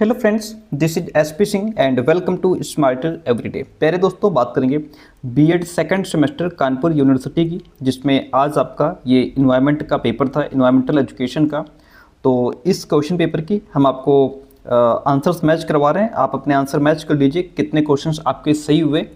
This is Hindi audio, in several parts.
Hello friends, this is SP Singh and welcome to smarter everyday. प्यारे दोस्तों, बात करेंगे BEd second semester Kanpur university की, जिसमें आज आपका ये इन्वायरमेंट का पेपर था, इन्वायरमेंटल एजुकेशन का। तो इस क्वेश्चन पेपर की हम आपको आंसर्स मैच करवा रहे हैं। आप अपने आंसर मैच कर लीजिए कितने क्वेश्चंस आपके सही हुए।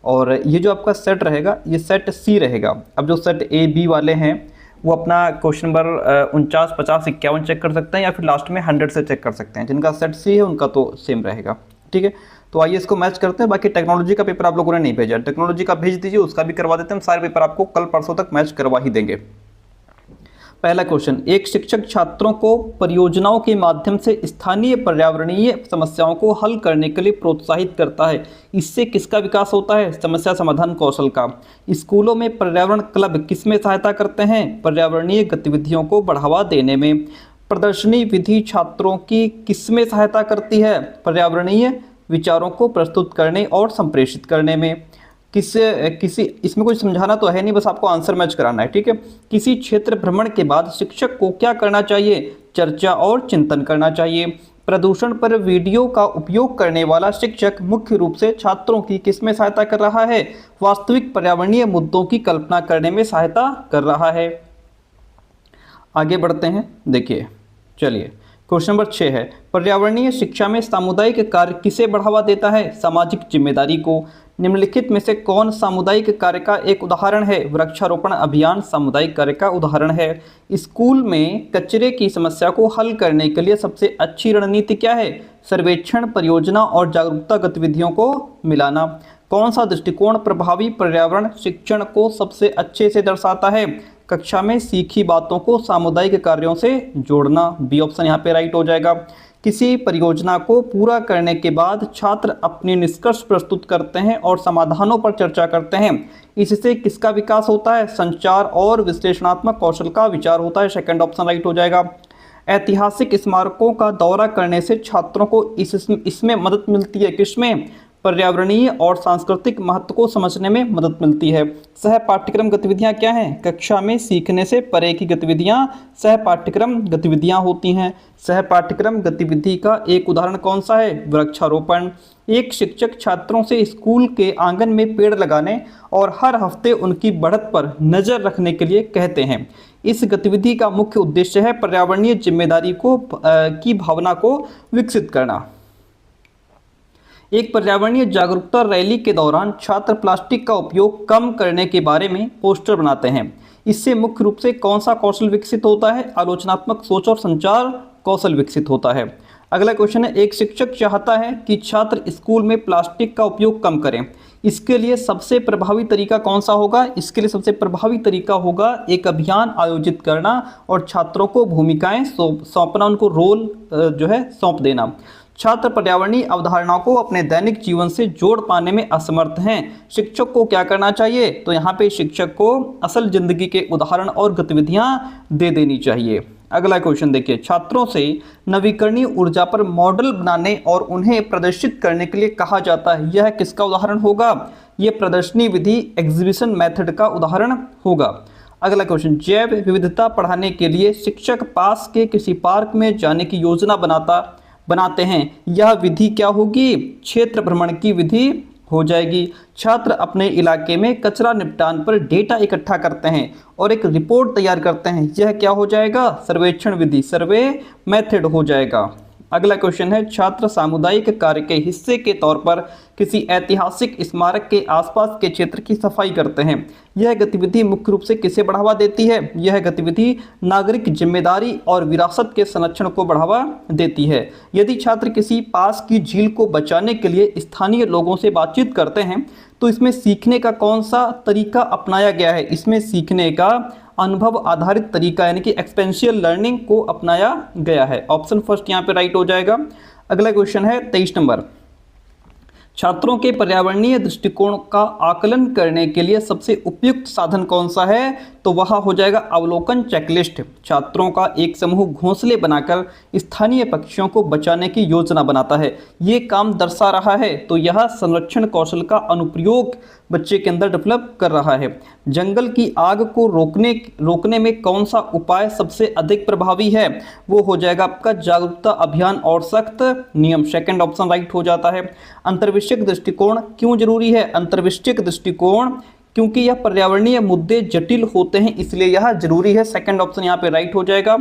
और ये जो आपका सेट रहेगा, ये सेट सी रहेगा। अब जो सेट ए बी वाले हैं वो अपना क्वेश्चन नंबर 49, 50, 51 चेक कर सकते हैं, या फिर लास्ट में 100 से चेक कर सकते हैं। जिनका सेट सी है उनका तो सेम रहेगा। ठीक है, तो आइए इसको मैच करते हैं। बाकी टेक्नोलॉजी का पेपर आप लोगों ने नहीं भेजा, टेक्नोलॉजी का भेज दीजिए, उसका भी करवा देते हैं। सारे पेपर आपको कल परसों तक मैच करवा ही देंगे। पहला क्वेश्चन, एक शिक्षक छात्रों को परियोजनाओं के माध्यम से स्थानीय पर्यावरणीय समस्याओं को हल करने के लिए प्रोत्साहित करता है। इससे किसका विकास होता है? समस्या समाधान कौशल का। स्कूलों में पर्यावरण क्लब किसमें सहायता करते हैं? पर्यावरणीय गतिविधियों को बढ़ावा देने में। प्रदर्शनी विधि छात्रों की किसमें सहायता करती है? पर्यावरणीय विचारों को प्रस्तुत करने और संप्रेषित करने में। किसी इसमें कुछ समझाना तो है नहीं, बस आपको आंसर मैच कराना है। ठीक है, किसी क्षेत्र भ्रमण के बाद शिक्षक को क्या करना चाहिए? चर्चा और चिंतन करना चाहिए। प्रदूषण पर वीडियो का उपयोग करने वाला शिक्षक मुख्य रूप से छात्रों की किसमें सहायता कर रहा है? वास्तविक पर्यावरणीय मुद्दों की कल्पना करने में सहायता कर रहा है। आगे बढ़ते हैं, देखिए, चलिए क्वेश्चन नंबर 6 है, पर्यावरणीय शिक्षा में सामुदायिक कार्य किसे बढ़ावा देता है? सामाजिक जिम्मेदारी को। निम्नलिखित में से कौन सामुदायिक कार्य का एक उदाहरण है? वृक्षारोपण अभियान सामुदायिक कार्य का उदाहरण है। स्कूल में कचरे की समस्या को हल करने के लिए सबसे अच्छी रणनीति क्या है? सर्वेक्षण, परियोजना और जागरूकता गतिविधियों को मिलाना। कौन सा दृष्टिकोण प्रभावी पर्यावरण शिक्षण को सबसे अच्छे से दर्शाता है? कक्षा में सीखी बातों को सामुदायिक कार्यों से जोड़ना। बी ऑप्शन यहाँ पे राइट हो जाएगा। किसी परियोजना को पूरा करने के बाद छात्र अपने निष्कर्ष प्रस्तुत करते हैं और समाधानों पर चर्चा करते हैं। इससे किसका विकास होता है? संचार और विश्लेषणात्मक कौशल का विचार होता है। सेकंड ऑप्शन राइट हो जाएगा। ऐतिहासिक स्मारकों का दौरा करने से छात्रों को इसमें मदद मिलती है। किसमें? पर्यावरणीय और सांस्कृतिक महत्व को समझने में मदद मिलती है। सह पाठ्यक्रम गतिविधियां क्या हैं? कक्षा में सीखने से परे की गतिविधियां सह पाठ्यक्रम गतिविधियां होती हैं। सह पाठ्यक्रम गतिविधि का एक उदाहरण कौन सा है? वृक्षारोपण। एक शिक्षक छात्रों से स्कूल के आंगन में पेड़ लगाने और हर हफ्ते उनकी बढ़त पर नजर रखने के लिए कहते हैं। इस गतिविधि का मुख्य उद्देश्य है पर्यावरणीय जिम्मेदारी की भावना को विकसित करना। एक पर्यावरणीय जागरूकता रैली के दौरान छात्र प्लास्टिक का उपयोग कम करने के बारे में पोस्टर बनाते हैं। इससे मुख्य रूप से कौन सा कौशल विकसित होता है? आलोचनात्मक सोच और संचार कौशल विकसित होता है। अगला क्वेश्चन है, एक शिक्षक चाहता है कि छात्र स्कूल में प्लास्टिक का उपयोग कम करें। इसके लिए सबसे प्रभावी तरीका कौन सा होगा? इसके लिए सबसे प्रभावी तरीका होगा एक अभियान आयोजित करना और छात्रों को भूमिकाएं सौंपना, उनको रोल जो है सौंप देना। छात्र पर्यावरणीय अवधारणाओं को अपने दैनिक जीवन से जोड़ पाने में असमर्थ हैं। शिक्षक को क्या करना चाहिए? तो यहाँ पे शिक्षक को असल जिंदगी के उदाहरण और गतिविधियां दे देनी चाहिए। अगला क्वेश्चन देखिए, छात्रों से नवीकरणीय ऊर्जा पर मॉडल बनाने और उन्हें प्रदर्शित करने के लिए कहा जाता है। यह किसका उदाहरण होगा? यह प्रदर्शनी विधि एग्जीबिशन मेथड का उदाहरण होगा। अगला क्वेश्चन, जैव विविधता पढ़ाने के लिए शिक्षक पास के किसी पार्क में जाने की योजना बनाते हैं। यह विधि क्या होगी? क्षेत्र भ्रमण की विधि हो जाएगी। छात्र अपने इलाके में कचरा निपटान पर डेटा इकट्ठा करते हैं और एक रिपोर्ट तैयार करते हैं। यह क्या हो जाएगा? सर्वेक्षण विधि, सर्वे मेथड हो जाएगा। अगला क्वेश्चन है, छात्र सामुदायिक कार्य के हिस्से के तौर पर किसी ऐतिहासिक स्मारक के आसपास के क्षेत्र की सफाई करते हैं। यह गतिविधि मुख्य रूप से किसे बढ़ावा देती है? यह गतिविधि नागरिक जिम्मेदारी और विरासत के संरक्षण को बढ़ावा देती है। यदि छात्र किसी पास की झील को बचाने के लिए स्थानीय लोगों से बातचीत करते हैं तो इसमें सीखने का कौन सा तरीका अपनाया गया है? इसमें सीखने का अनुभव आधारित तरीका यानी कि एक्सपेरिएंशियल लर्निंग को अपनाया गया है। ऑप्शन फर्स्ट यहाँ पे राइट हो जाएगा। अगला क्वेश्चन है 23 नंबर, छात्रों के पर्यावरणीय दृष्टिकोण का आकलन करने के लिए सबसे उपयुक्त साधन कौन सा है? तो वह हो जाएगा अवलोकन चेकलिस्ट। छात्रों का एक समूह घोंसले बनाकर स्थानीय पक्षियों को बचाने की योजना बनाता है, ये काम दर्शा रहा है। तो यह संरक्षण कौशल का अनुप्रयोग बच्चे के अंदर डेवलप कर रहा है। जंगल की आग को रोकने में कौन सा उपाय सबसे अधिक प्रभावी है? वो हो जाएगा आपका जागरूकता अभियान और सख्त नियम। सेकंड ऑप्शन राइट हो जाता है। अंतर्विषयक दृष्टिकोण क्यों जरूरी है? अंतर्विषयक दृष्टिकोण क्योंकि यह पर्यावरणीय मुद्दे जटिल होते हैं, इसलिए यह जरूरी है। सेकंड ऑप्शन यहाँ पे राइट हो जाएगा।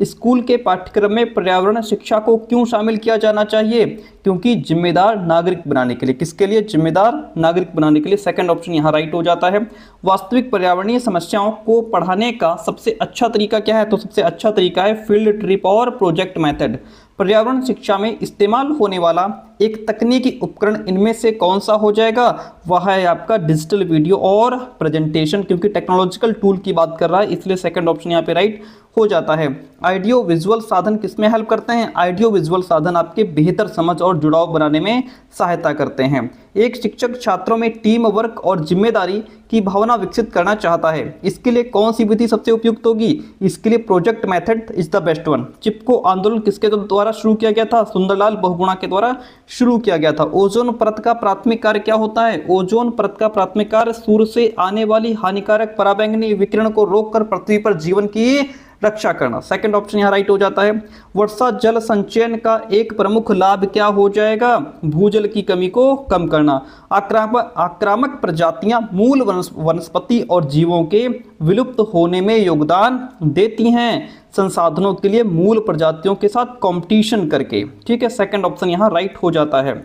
स्कूल के पाठ्यक्रम में पर्यावरण शिक्षा को क्यों शामिल किया जाना चाहिए? क्योंकि जिम्मेदार नागरिक बनाने के लिए। किसके लिए? जिम्मेदार नागरिक बनाने के लिए। सेकंड ऑप्शन यहाँ राइट हो जाता है। वास्तविक पर्यावरणीय समस्याओं को पढ़ाने का सबसे अच्छा तरीका क्या है? तो सबसे अच्छा तरीका है फील्ड ट्रिप और प्रोजेक्ट मेथड। पर्यावरण शिक्षा में इस्तेमाल होने वाला एक तकनीकी उपकरण इनमें से कौन सा हो जाएगा? वह है आपका डिजिटल वीडियो और प्रेजेंटेशन, क्योंकि टेक्नोलॉजिकल टूल की बात कर रहा है, इसलिए सेकंड ऑप्शन यहाँ पे राइट हो जाता है। ऑडियो विजुअल साधन किसमें हेल्प करते हैं? ऑडियो विजुअल साधन आपके बेहतर समझ और जुड़ाव बनाने में सहायता करते हैं। एक शिक्षक छात्रों में टीम वर्क और जिम्मेदारी की भावना विकसित करना चाहता है, इसके लिए कौन सी विधि सबसे उपयुक्त होगी? इसके लिए project method is the best one. Chipko Andolan किसके द्वारा शुरू किया गया था? सुंदरलाल बहुगुणा के द्वारा शुरू किया गया था। ओजोन परत का प्राथमिक कार्य क्या होता है? ओजोन परत का प्राथमिक कार्य सूर्य से आने वाली हानिकारक पराबैंगनी विकिरण को रोककर पृथ्वी पर जीवन की रक्षा करना। सेकंड ऑप्शन यहाँ राइट हो जाता है। वर्षा जल संचयन का एक प्रमुख लाभ क्या हो जाएगा? भूजल की कमी को कम करना। आक्रामक प्रजातियां मूल वनस्पति और जीवों के विलुप्त होने में योगदान देती हैं, संसाधनों के लिए मूल प्रजातियों के साथ कंपटीशन करके। ठीक है, सेकंड ऑप्शन यहाँ राइट हो जाता है।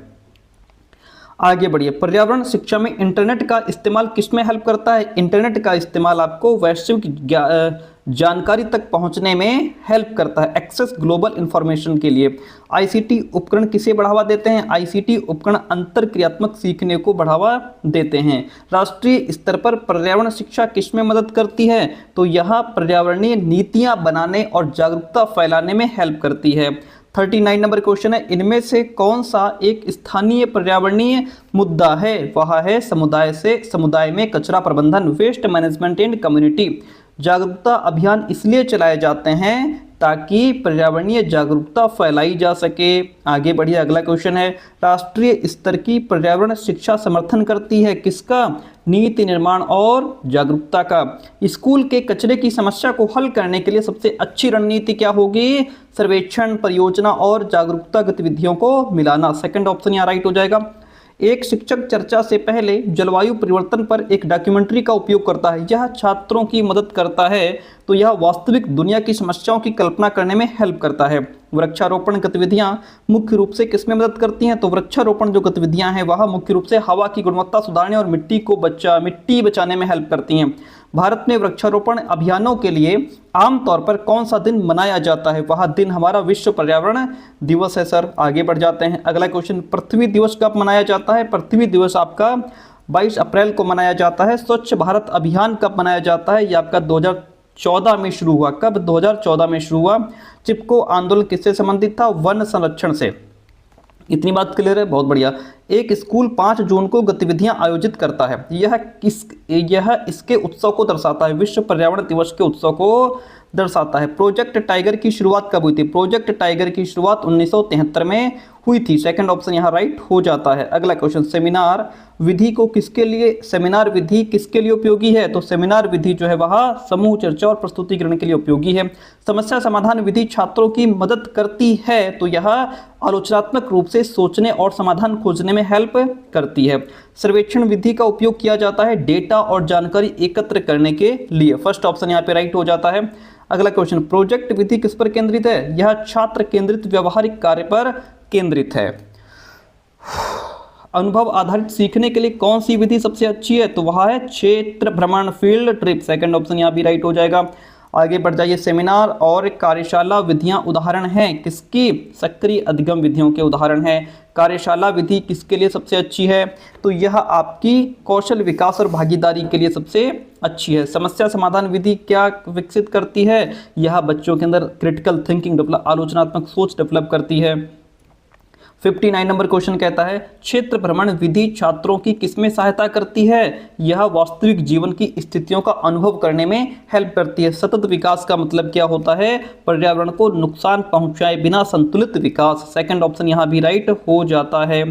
आगे बढ़िए। पर्यावरण शिक्षा में इंटरनेट का इस्तेमाल किसमें हेल्प करता है? इंटरनेट का इस्तेमाल आपको वैश्विक जानकारी तक पहुंचने में हेल्प करता है, एक्सेस ग्लोबल इंफॉर्मेशन के लिए। आईसीटी उपकरण किसे बढ़ावा देते हैं? आईसीटी उपकरण अंतरक्रियात्मक सीखने को बढ़ावा देते हैं। राष्ट्रीय स्तर पर पर्यावरण शिक्षा किसमें मदद करती है? तो यह पर्यावरणीय नीतियां बनाने और जागरूकता फैलाने में हेल्प करती है। 39 नंबर क्वेश्चन है, इनमें से कौन सा एक स्थानीय पर्यावरणीय मुद्दा है? वह है समुदाय में कचरा प्रबंधन, वेस्ट मैनेजमेंट एंड कम्युनिटी। जागरूकता अभियान इसलिए चलाए जाते हैं ताकि पर्यावरणीय जागरूकता फैलाई जा सके। आगे बढ़िए, अगला क्वेश्चन है, राष्ट्रीय स्तर की पर्यावरण शिक्षा समर्थन करती है किसका? नीति निर्माण और जागरूकता का। स्कूल के कचरे की समस्या को हल करने के लिए सबसे अच्छी रणनीति क्या होगी? सर्वेक्षण, परियोजना और जागरूकता गतिविधियों को मिलाना। सेकंड ऑप्शन यहाँ राइट हो जाएगा। एक शिक्षक चर्चा से पहले जलवायु परिवर्तन पर एक डॉक्यूमेंट्री का उपयोग करता है, यह छात्रों की मदद करता है, तो यह वास्तविक दुनिया की समस्याओं की कल्पना करने में हेल्प करता है। वृक्षारोपण गतिविधियां मुख्य रूप से किसमें मदद करती हैं? तो वृक्षारोपण जो गतिविधियां हैं वह मुख्य रूप से हवा की गुणवत्ता सुधारने और मिट्टी बचाने में हेल्प करती हैं। भारत में वृक्षारोपण अभियानों के लिए आमतौर पर कौन सा दिन मनाया जाता है? वह दिन हमारा विश्व पर्यावरण दिवस है सर। आगे बढ़ जाते हैं, अगला क्वेश्चन, पृथ्वी दिवस कब मनाया जाता है? पृथ्वी दिवस आपका 22 अप्रैल को मनाया जाता है। स्वच्छ भारत अभियान कब मनाया जाता है? ये आपका 2014 में शुरू हुआ। कब? 2014 में शुरू हुआ। चिपको आंदोलन किससे संबंधित था? वन संरक्षण से। इतनी बात क्लियर है, बहुत बढ़िया। एक स्कूल 5 जून को गतिविधियां आयोजित करता है, यह इसके उत्सव को दर्शाता है, विश्व पर्यावरण दिवस के उत्सव को दर्शाता है। प्रोजेक्ट टाइगर की शुरुआत कब हुई थी? प्रोजेक्ट टाइगर की शुरुआत 1973 में हुई थी। सेकंड ऑप्शन यहाँ राइट हो जाता है। अगला क्वेश्चन, सेमिनार विधि किसके लिए उपयोगी है? तो सेमिनार विधि जो है वह समूह चर्चा और प्रस्तुतिकरण के लिए उपयोगी है। समस्या समाधान विधि छात्रों की मदद करती है, तो यह आलोचनात्मक रूप से सोचने और समाधान खोजने में हेल्प करती है। सर्वेक्षण विधि का उपयोग किया जाता है डेटा और जानकारी एकत्र करने के लिए। फर्स्ट ऑप्शन यहाँ पे राइट हो जाता है। अगला क्वेश्चन, प्रोजेक्ट विधि किस पर केंद्रित है? यह छात्र केंद्रित व्यवहारिक कार्य पर केंद्रित है। अनुभव आधारित सीखने के लिए कौन सी विधि सबसे अच्छी है? तो वह है क्षेत्र भ्रमण, फील्ड ट्रिप। सेकंड ऑप्शन यहाँ भी राइट हो जाएगा। आगे बढ़ जाइए, सेमिनार और कार्यशाला विधियां उदाहरण हैं किसकी? सक्रिय अधिगम विधियों के उदाहरण हैं। कार्यशाला विधि किसके लिए सबसे अच्छी है? तो यह आपकी कौशल विकास और भागीदारी के लिए सबसे अच्छी है। समस्या समाधान विधि क्या विकसित करती है? यह बच्चों के अंदर क्रिटिकल थिंकिंग, आलोचनात्मक सोच डेवलप करती है। 59 नंबर क्वेश्चन कहता है क्षेत्र भ्रमण विधि छात्रों की किसमें सहायता करती है? यह वास्तविक जीवन की स्थितियों का अनुभव करने में हेल्प करती है। सतत विकास का मतलब क्या होता है? पर्यावरण को नुकसान पहुंचाए बिना संतुलित विकास। सेकंड ऑप्शन यहां भी राइट हो जाता है।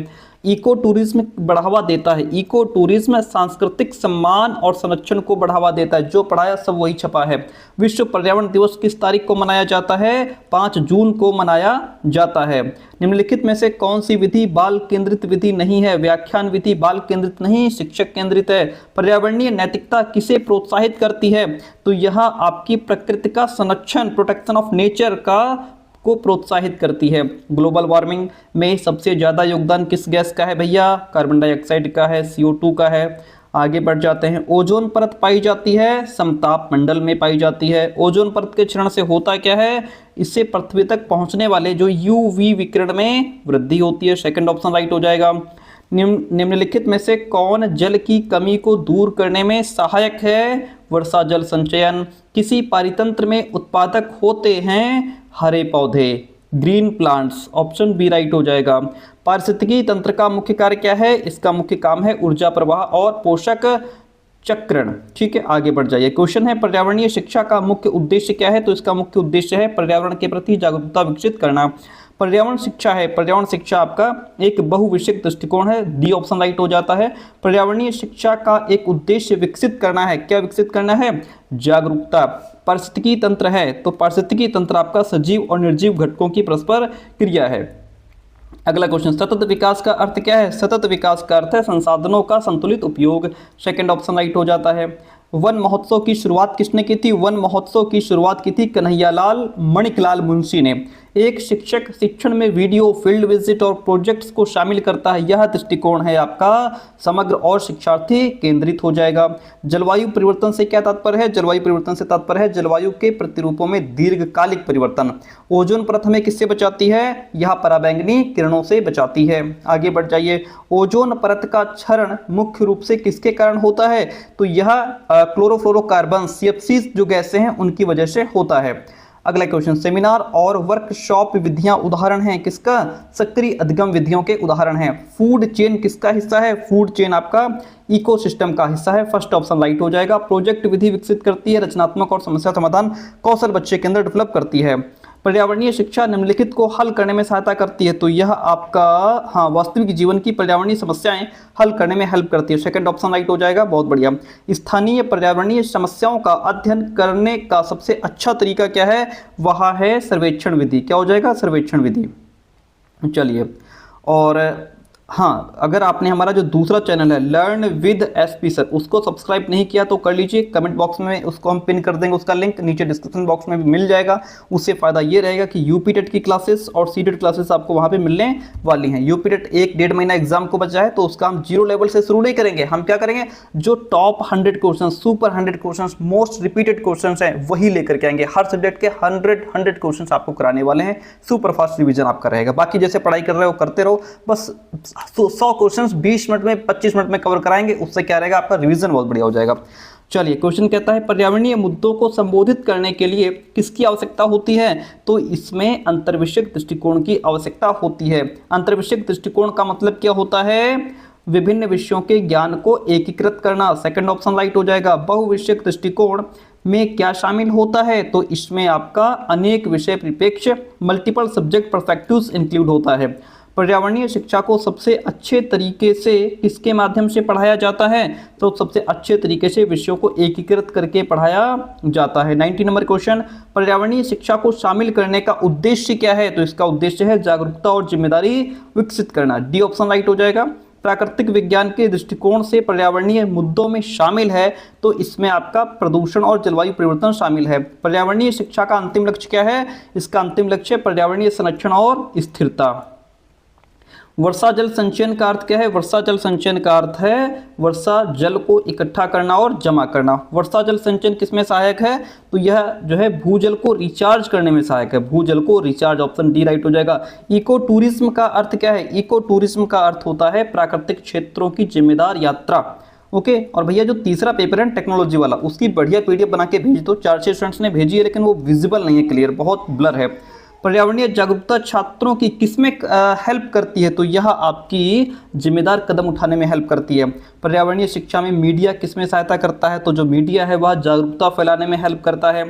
इको टूरिज्म बढ़ावा देता है। इको टूरिज्म सांस्कृतिक सम्मान और संरक्षण को बढ़ावा देता है। जो पढ़ाया सब वही छपा है। विश्व पर्यावरण दिवस किस तारीख को मनाया जाता है? 5 जून को मनाया जाता है। निम्नलिखित में से कौन सी विधि बाल केंद्रित विधि नहीं है? व्याख्यान विधि बाल केंद्रित नहीं, शिक्षक केंद्रित है। पर्यावरणीय नैतिकता किसे प्रोत्साहित करती है? तो यह आपकी प्रकृति का संरक्षण, प्रोटेक्शन ऑफ नेचर को प्रोत्साहित करती है। ग्लोबल वार्मिंग में सबसे ज्यादा योगदान किस गैस का है भैया? कार्बन डाइऑक्साइड का है, CO2 का है। आगे बढ़ जाते हैं। ओजोन परत पाई जाती है समताप मंडल में पाई जाती है। ओजोन परत के क्षरण से होता क्या है? इससे पृथ्वी तक पहुंचने वाले जो UV विकिरण में वृद्धि होती है। सेकंड ऑप्शन राइट हो जाएगा। निम्नलिखित में से कौन जल की कमी को दूर करने में सहायक है? वर्षा जल संचयन। किसी पारितंत्र में उत्पादक होते हैं हरे पौधे, green plants. Option B right हो जाएगा। पारिस्थितिकी तंत्र का मुख्य कार्य क्या है? इसका मुख्य काम है ऊर्जा प्रवाह और पोषक चक्रण। ठीक है, आगे बढ़ जाइए। क्वेश्चन है पर्यावरणीय शिक्षा का मुख्य उद्देश्य क्या है? तो इसका मुख्य उद्देश्य है पर्यावरण के प्रति जागरूकता विकसित करना। पर्यावरण शिक्षा है, पर्यावरण शिक्षा आपका एक बहुविषयक दृष्टिकोण है। डी ऑप्शन राइट हो जाता है। पर्यावरणीय शिक्षा का एक उद्देश्य विकसित करना है। क्या विकसित करना है? जागरूकता। पारिस्थितिकी तंत्र है, तो पारिस्थितिकी तंत्र आपका सजीव और निर्जीव घटकों की परस्पर क्रिया है। अगला क्वेश्चन, सतत विकास का अर्थ क्या है? सतत विकास का अर्थ है संसाधनों का संतुलित उपयोग। सेकंड ऑप्शन राइट हो जाता है। वन महोत्सव की शुरुआत किसने की थी? वन महोत्सव की शुरुआत की थी कन्हैयालाल मणिकलाल मुंशी ने। एक शिक्षक शिक्षण में वीडियो, फील्ड विजिट और प्रोजेक्ट्स को शामिल करता है। यह दृष्टिकोण है आपका समग्र और शिक्षार्थी केंद्रित हो जाएगा। जलवायु परिवर्तन से क्या तात्पर्य है? जलवायु परिवर्तन से तात्पर्य है जलवायु के प्रतिरूपों में दीर्घकालिक परिवर्तन। ओजोन परत हमें किससे बचाती है? यह पराबैंगनी किरणों से बचाती है। आगे बढ़ जाइए। ओजोन परत का क्षरण मुख्य रूप से किसके कारण होता है? तो यह क्लोरोफ्लोरोकार्बन CFC जो गैसें हैं उनकी वजह से होता है। अगला क्वेश्चन, सेमिनार और वर्कशॉप विधियां उदाहरण हैं किसका? सक्रिय अधिगम विधियों के उदाहरण हैं। फूड चेन किसका हिस्सा है? फूड चेन आपका इकोसिस्टम का हिस्सा है। फर्स्ट ऑप्शन राइट हो जाएगा। प्रोजेक्ट विधि विकसित करती है, रचनात्मक और समस्या समाधान कौशल बच्चे के अंदर डेवलप करती है। पर्यावरणीय शिक्षा निम्नलिखित को हल करने में सहायता करती है, तो यह आपका वास्तविक जीवन की पर्यावरणीय समस्याएं हल करने में हेल्प करती है। सेकंड ऑप्शन राइट हो जाएगा, बहुत बढ़िया। स्थानीय पर्यावरणीय समस्याओं का अध्ययन करने का सबसे अच्छा तरीका क्या है? वह है सर्वेक्षण विधि। क्या हो जाएगा? सर्वेक्षण विधि। चलिए, और हाँ, अगर आपने हमारा जो दूसरा चैनल है लर्न विद SP सर उसको सब्सक्राइब नहीं किया तो कर लीजिए। कमेंट बॉक्स में उसको हम पिन कर देंगे, उसका लिंक नीचे डिस्क्रिप्शन बॉक्स में भी मिल जाएगा। उससे फ़ायदा ये रहेगा कि UP टेट की क्लासेस और CTET क्लासेस आपको वहाँ पे मिलने वाली हैं। UP टेट 1-1.5 महीना एग्जाम को बचा है, तो उसका हम 0 लेवल से शुरू नहीं करेंगे। हम क्या करेंगे? जो top 100 question, super 100 question, most repeated question हैं वही लेकर के आएंगे। हर सब्जेक्ट के 100 क्वेश्चन आपको कराने वाले हैं। सुपर फास्ट रिविजन आपका रहेगा। बाकी जैसे पढ़ाई कर रहे हो करते रहो, बस 100 क्वेश्चंस 20 मिनट में 25 मिनट में कवर कराएंगे। उससे क्या रहेगा? आपका रिवीजन बहुत बढ़िया हो जाएगा। चलिए, क्वेश्चन कहता है पर्यावरणीय मुद्दों को संबोधित करने के लिए किसकी आवश्यकता होती है? तो इसमें अंतर्विषयक दृष्टिकोण की आवश्यकता होती है। अंतर्विषयक दृष्टिकोण का मतलब क्या होता है? विभिन्न विषयों के ज्ञान को एकीकृत करना। सेकंड ऑप्शन राइट हो जाएगा। बहुविषयक दृष्टिकोण में क्या शामिल होता है? तो इसमें आपका अनेक विषय परिप्रेक्ष्य, मल्टीपल सब्जेक्ट पर्सपेक्टिव्स इंक्लूड होता है। पर्यावरणीय शिक्षा को सबसे अच्छे तरीके से किसके माध्यम से पढ़ाया जाता है? तो सबसे अच्छे तरीके से विषयों को एकीकृत करके पढ़ाया जाता है। 90 नंबर क्वेश्चन, पर्यावरणीय शिक्षा को शामिल करने का उद्देश्य क्या है? तो इसका उद्देश्य है जागरूकता और जिम्मेदारी विकसित करना। डी ऑप्शन राइट हो जाएगा। प्राकृतिक विज्ञान के दृष्टिकोण से पर्यावरणीय मुद्दों में शामिल है, तो इसमें आपका प्रदूषण और जलवायु परिवर्तन शामिल है। पर्यावरणीय शिक्षा का अंतिम लक्ष्य क्या है? इसका अंतिम लक्ष्य पर्यावरणीय संरक्षण और स्थिरता। वर्षा जल संचयन का अर्थ क्या है? वर्षा जल संचयन का अर्थ है वर्षा जल को इकट्ठा करना और जमा करना। वर्षा जल संचयन किसमें सहायक है? तो यह जो है भूजल को रिचार्ज करने में सहायक है। भूजल को रिचार्ज, ऑप्शन डी राइट हो जाएगा। इको टूरिज्म का अर्थ क्या है? इको टूरिज्म का अर्थ होता है प्राकृतिक क्षेत्रों की जिम्मेदार यात्रा। ओके, और भैया जो तीसरा पेपर है टेक्नोलॉजी वाला, उसकी बढ़िया PDF बना के भेज दो। 4-6 स्टूडेंट्स ने भेजी है, लेकिन वो विजिबल नहीं है, क्लियर, बहुत ब्लर है। पर्यावरणीय जागरूकता छात्रों की किसमें हेल्प करती है? तो यह आपकी जिम्मेदार कदम उठाने में हेल्प करती है। पर्यावरणीय शिक्षा में मीडिया किसमें सहायता करता है? तो जो मीडिया है वह जागरूकता फैलाने में हेल्प करता है।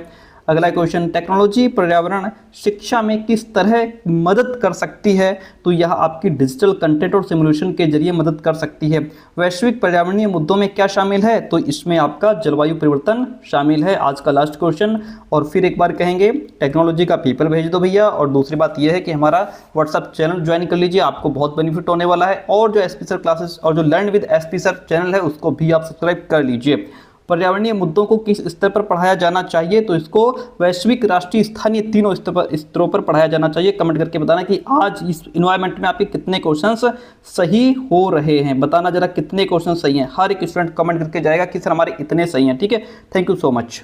अगला क्वेश्चन, टेक्नोलॉजी पर्यावरण शिक्षा में किस तरह मदद कर सकती है? तो यह आपकी डिजिटल कंटेंट और सिमुलेशन के जरिए मदद कर सकती है। वैश्विक पर्यावरणीय मुद्दों में क्या शामिल है? तो इसमें आपका जलवायु परिवर्तन शामिल है। आज का लास्ट क्वेश्चन, और फिर एक बार कहेंगे टेक्नोलॉजी का पेपर भेज दो भैया, और दूसरी बात यह है कि हमारा व्हाट्सअप चैनल ज्वाइन कर लीजिए, आपको बहुत बेनिफिट होने वाला है। और जो एसपी सर क्लासेस और जो learn with SP sir channel है उसको भी आप सब्सक्राइब कर लीजिए। पर्यावरणीय मुद्दों को किस स्तर पर पढ़ाया जाना चाहिए? तो इसको वैश्विक, राष्ट्रीय, स्थानीय तीनों स्तरों पर पढ़ाया जाना चाहिए। कमेंट करके बताना कि आज इस इन्वायरमेंट में आपके कितने क्वेश्चंस सही हो रहे हैं। बताना जरा कितने क्वेश्चन सही हैं। हर एक स्टूडेंट कमेंट करके जाएगा कि सर हमारे इतने सही हैं। ठीक है, थैंक यू सो मच।